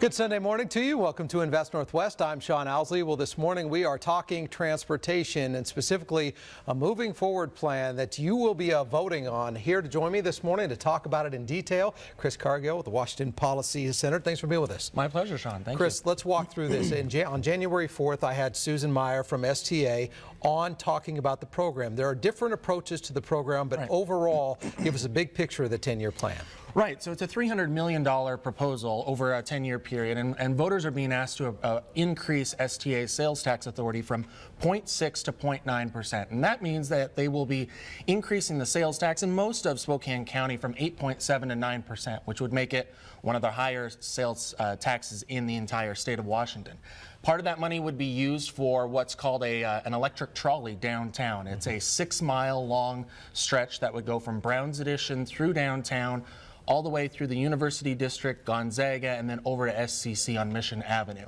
Good Sunday morning to you. Welcome to Invest Northwest. I'm Sean Owsley. Well, this morning we are talking transportation and specifically a moving forward plan that you will be voting on. Here to join me this morning to talk about it in detail, Chris Cargill with the Washington Policy Center. Thanks for being with us. My pleasure, Sean. Thank you. Chris, let's walk through this. On January 4th, I had Susan Meyer from STA on talking about the program. There are different approaches to the program, but overall, give us a big picture of the 10-year plan. Right, so it's a $300 million proposal over a 10-year period, and voters are being asked to increase STA's sales tax authority from 0.6 to 0.9%. And that means that they will be increasing the sales tax in most of Spokane County from 8.7 to 9%, which would make it one of the higher sales taxes in the entire state of Washington. Part of that money would be used for what's called an electric trolley downtown. It's a 6-mile long stretch that would go from Browne's Addition through downtown, all the way through the University District, Gonzaga, and then over to SCC on Mission Avenue.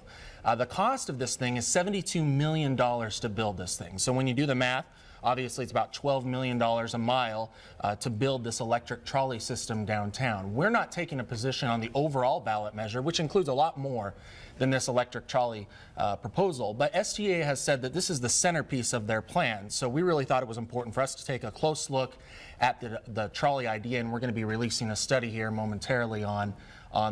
The cost of this thing is $72 million to build this thing. So when you do the math, obviously it's about $12 million a mile to build this electric trolley system downtown. We're not taking a position on the overall ballot measure, which includes a lot more than this electric trolley proposal, but STA has said that this is the centerpiece of their plan. So we really thought it was important for us to take a close look at the trolley idea, and we're going to be releasing a study here momentarily on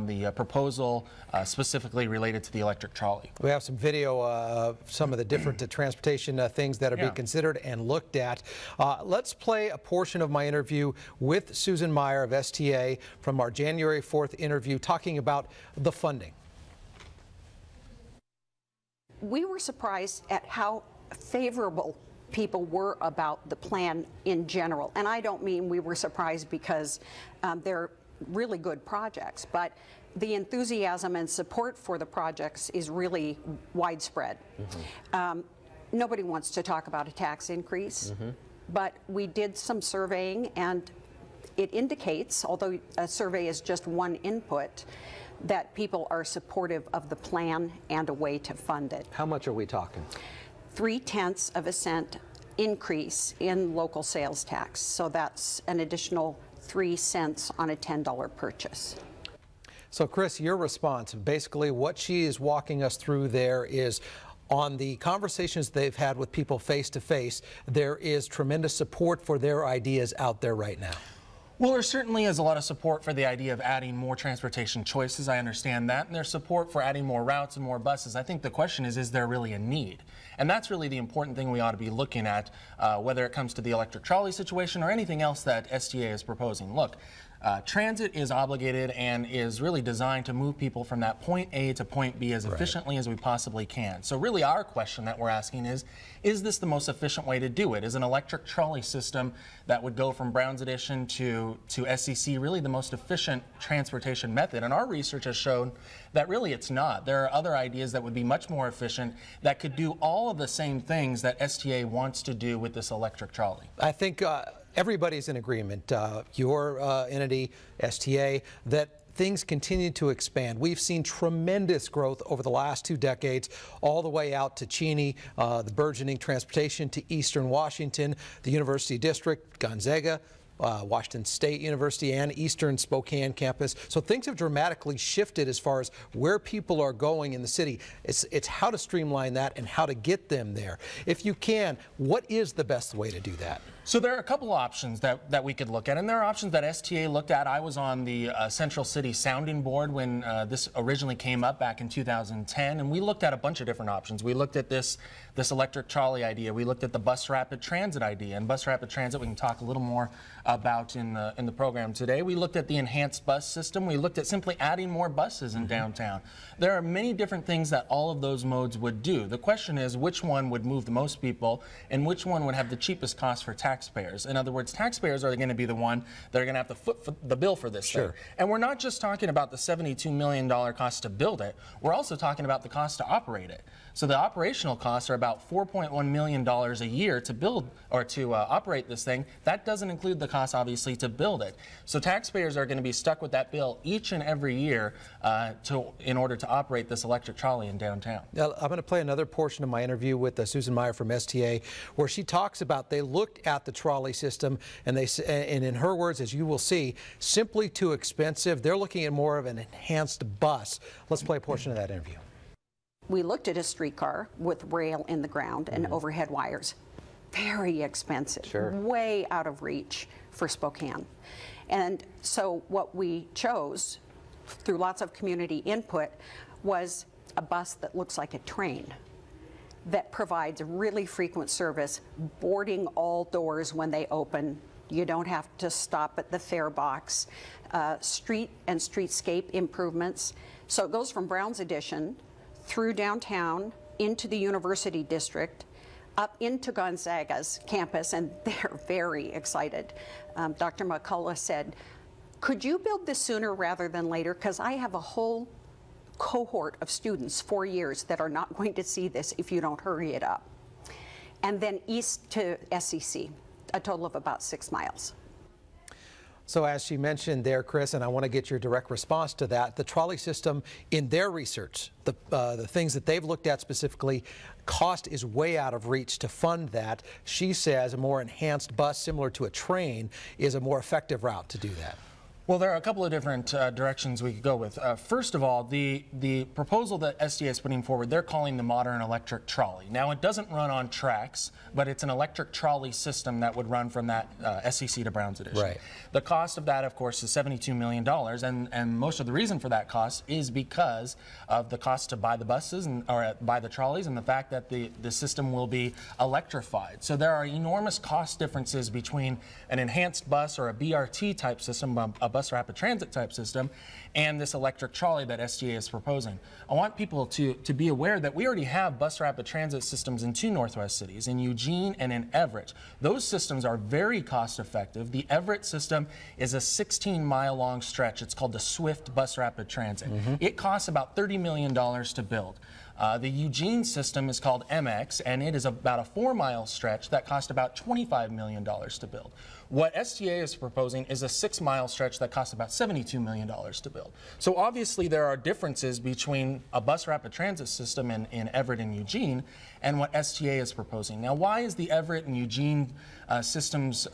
the proposal specifically related to the electric trolley. We have some video of some of the different transportation things that are being considered and looked at. Let's play a portion of my interview with Susan Meyer of STA from our January 4th interview talking about the funding. We were surprised at how favorable people were about the plan in general. And I don't mean we were surprised because they're really good projects, but the enthusiasm and support for the projects is really widespread. Nobody wants to talk about a tax increase, but we did some surveying and it indicates, although a survey is just one input, that people are supportive of the plan and a way to fund it. How much are we talking? 0.3 cents increase in local sales tax. So that's an additional 3 cents on a $10 purchase. So Chris, your response, basically what she is walking us through there is on the conversations they've had with people face to face, there is tremendous support for their ideas out there right now. Well, there certainly is a lot of support for the idea of adding more transportation choices. I understand that. And there's support for adding more routes and more buses. I think the question is there really a need? And that's really the important thing we ought to be looking at, whether it comes to the electric trolley situation or anything else that STA is proposing. Look, transit is obligated and is really designed to move people from that point A to point B as efficiently as we possibly can. So really our question that we're asking is this the most efficient way to do it? Is an electric trolley system that would go from Browne's Addition to SCC really the most efficient transportation method? And our research has shown that really it's not. There are other ideas that would be much more efficient that could do all of the same things that STA wants to do with this electric trolley. I think everybody's in agreement, your entity, STA, that things continue to expand. We've seen tremendous growth over the last 2 decades, all the way out to Cheney, the burgeoning transportation to Eastern Washington, the University District, Gonzaga, Washington State University, and Eastern Spokane campus. So things have dramatically shifted as far as where people are going in the city. It's how to streamline that and how to get them there. If you can, what is the best way to do that? So there are a couple options that we could look at, and there are options that STA looked at. I was on the Central City Sounding Board when this originally came up back in 2010, and we looked at a bunch of different options. We looked at this electric trolley idea. We looked at the bus rapid transit idea, and bus rapid transit we can talk a little more about in the program today. We looked at the enhanced bus system. We looked at simply adding more buses in downtown. There are many different things that all of those modes would do. The question is which one would move the most people and which one would have the cheapest cost for taxpayers. In other words, taxpayers are going to be the one that are going to have to foot the bill for this thing. And we're not just talking about the $72 million cost to build it. We're also talking about the cost to operate it. So the operational costs are about $4.1 million a year to build or to operate this thing. That doesn't include the cost, obviously, to build it. So taxpayers are going to be stuck with that bill each and every year in order to operate this electric trolley in downtown. Now, I'm going to play another portion of my interview with Susan Meyer from STA, where she talks about they looked at at the trolley system, and and in her words, as you will see, simply too expensive. They're looking at more of an enhanced bus. Let's play a portion of that interview. We looked at a streetcar with rail in the ground and overhead wires. Very expensive, way out of reach for Spokane. And so what we chose, through lots of community input, was a bus that looks like a train, that provides really frequent service, boarding all doors when they open. You don't have to stop at the fare box. Street and streetscape improvements. So it goes from Browne's Addition through downtown into the University District, up into Gonzaga's campus, and they're very excited. Dr. McCullough said, could you build this sooner rather than later? Because I have a whole cohort of students, 4 years, that are not going to see this if you don't hurry it up. And then east to SEC, a total of about 6 miles. So as she mentioned there, Chris, and I want to get your direct response to that, the trolley system, in their research, the things that they've looked at specifically, cost is way out of reach to fund that. She says a more enhanced bus similar to a train is a more effective route to do that. Well, there are a couple of different directions we could go with. First of all, the proposal that STA is putting forward, they're calling the modern electric trolley. Now, it doesn't run on tracks, but it's an electric trolley system that would run from that SEC to Browne's Addition. Right. The cost of that, of course, is $72 million, and most of the reason for that cost is because of the cost to buy the buses or buy the trolleys, and the fact that the system will be electrified. So there are enormous cost differences between an enhanced bus or a BRT type system, a bus rapid transit type system, and this electric trolley that STA is proposing. I want people to be aware that we already have bus rapid transit systems in 2 Northwest cities, in Eugene and in Everett. Those systems are very cost effective. The Everett system is a 16-mile long stretch. It's called the Swift Bus Rapid Transit. It costs about $30 million to build. The Eugene system is called MX, and it is about a 4-mile stretch that cost about $25 million to build. What STA is proposing is a 6-mile stretch that costs about $72 million to build. So obviously there are differences between a bus rapid transit system in Everett and Eugene and what STA is proposing. Now, why is the Everett and Eugene systems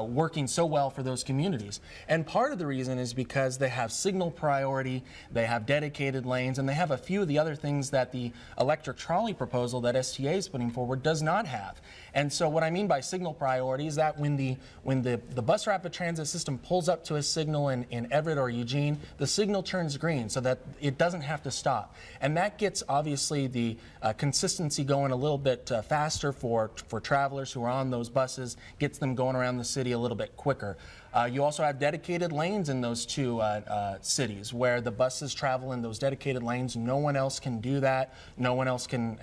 working so well for those communities? And part of the reason is because they have signal priority, they have dedicated lanes, and they have a few of the other things that the electric trolley proposal that STA is putting forward does not have. And so what I mean by signal priority is that when the bus rapid transit system pulls up to a signal in Everett or Eugene, the signal turns green so that it doesn't have to stop. And that gets obviously the consistency going a little bit faster for travelers who are on those buses, gets them going around the city a little bit quicker. You also have dedicated lanes in those 2 cities where the buses travel in those dedicated lanes. No one else can do that. No one else can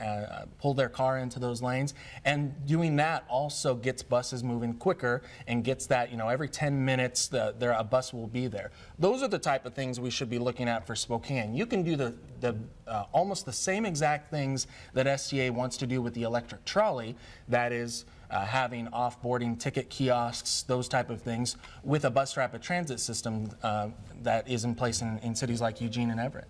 pull their car into those lanes. And doing that also gets buses moving quicker and gets that, you know, every 10 minutes a bus will be there. Those are the type of things we should be looking at for Spokane. You can do almost the same exact things that STA wants to do with the electric trolley, that is, having off-boarding ticket kiosks, those type of things, with a bus rapid transit system that is in place in cities like Eugene and Everett.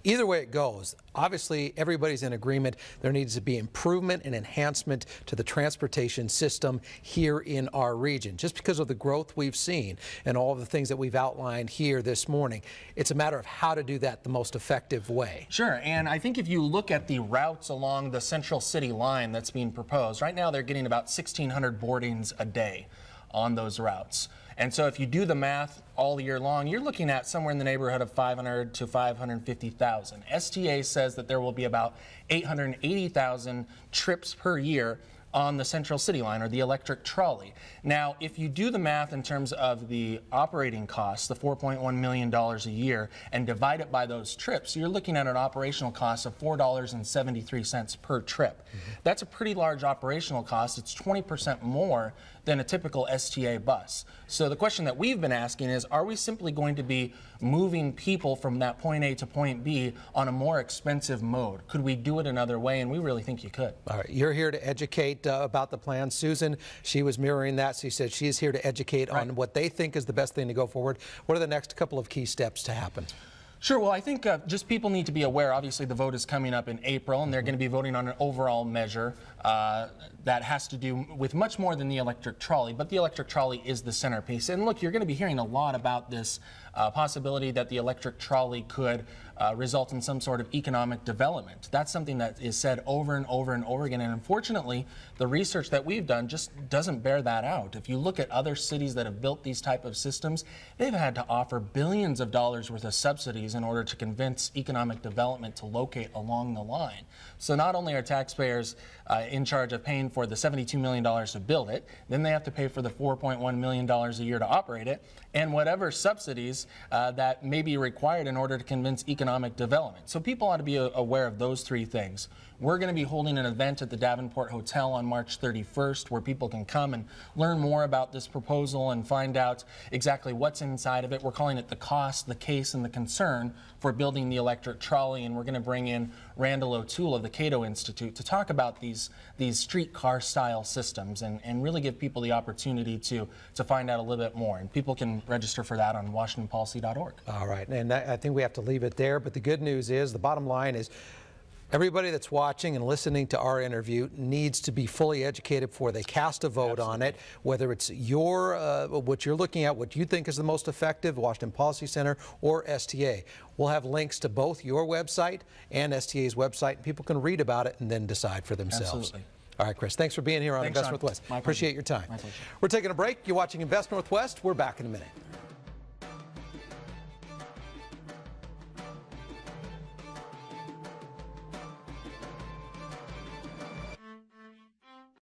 Either way it goes, obviously everybody's in agreement. There needs to be improvement and enhancement to the transportation system here in our region. Just because of the growth we've seen and all of the things that we've outlined here this morning, it's a matter of how to do that the most effective way. Sure, and I think if you look at the routes along the Central City line that's being proposed, right now they're getting about 1,600 boardings a day on those routes. And so if you do the math all year long, you're looking at somewhere in the neighborhood of 500 to 550,000. STA says that there will be about 880,000 trips per year on the Central City line, or the electric trolley. Now, if you do the math in terms of the operating costs, the $4.1 million a year, and divide it by those trips, you're looking at an operational cost of $4.73 per trip. That's a pretty large operational cost. It's 20% more than a typical STA bus. So the question that we've been asking is, are we simply going to be moving people from that point A to point B on a more expensive mode? Could we do it another way? And we really think you could. All right, you're here to educate about the plan. Susan, she was mirroring that. She said she's here to educate on what they think is the best thing to go forward. What are the next couple of key steps to happen? Sure. Well, I think just people need to be aware. Obviously, the vote is coming up in April, and they're going to be voting on an overall measure that has to do with much more than the electric trolley, but the electric trolley is the centerpiece. And look, you're going to be hearing a lot about this possibility that the electric trolley could result in some sort of economic development. That's something that is said over and over and over again, and unfortunately, the research that we've done just doesn't bear that out. If you look at other cities that have built these type of systems, they've had to offer billions of dollars worth of subsidies in order to convince economic development to locate along the line. So not only are taxpayers in charge of paying for the $72 million to build it, then they have to pay for the $4.1 million a year to operate it, and whatever subsidies that may be required in order to convince economic development. So people ought to be aware of those three things. We're going to be holding an event at the Davenport Hotel on March 31st where people can come and learn more about this proposal and find out exactly what's inside of it. We're calling it the cost, the case, and the concern for building the electric trolley, and we're going to bring in Randall O'Toole of the Cato Institute to talk about these streetcar style systems and really give people the opportunity to find out a little bit more. And people can register for that on WashingtonPolicy.org. All right, and I think we have to leave it there, but the good news is, the bottom line is, everybody that's watching and listening to our interview needs to be fully educated before they cast a vote on it, whether it's what you're looking at, what you think is the most effective, Washington Policy Center or STA. We'll have links to both your website and STA's website, and people can read about it and then decide for themselves. Absolutely. All right, Chris, thanks for being here on Invest Northwest. My Appreciate your time. My pleasure. We're taking a break. You're watching Invest Northwest. We're back in a minute.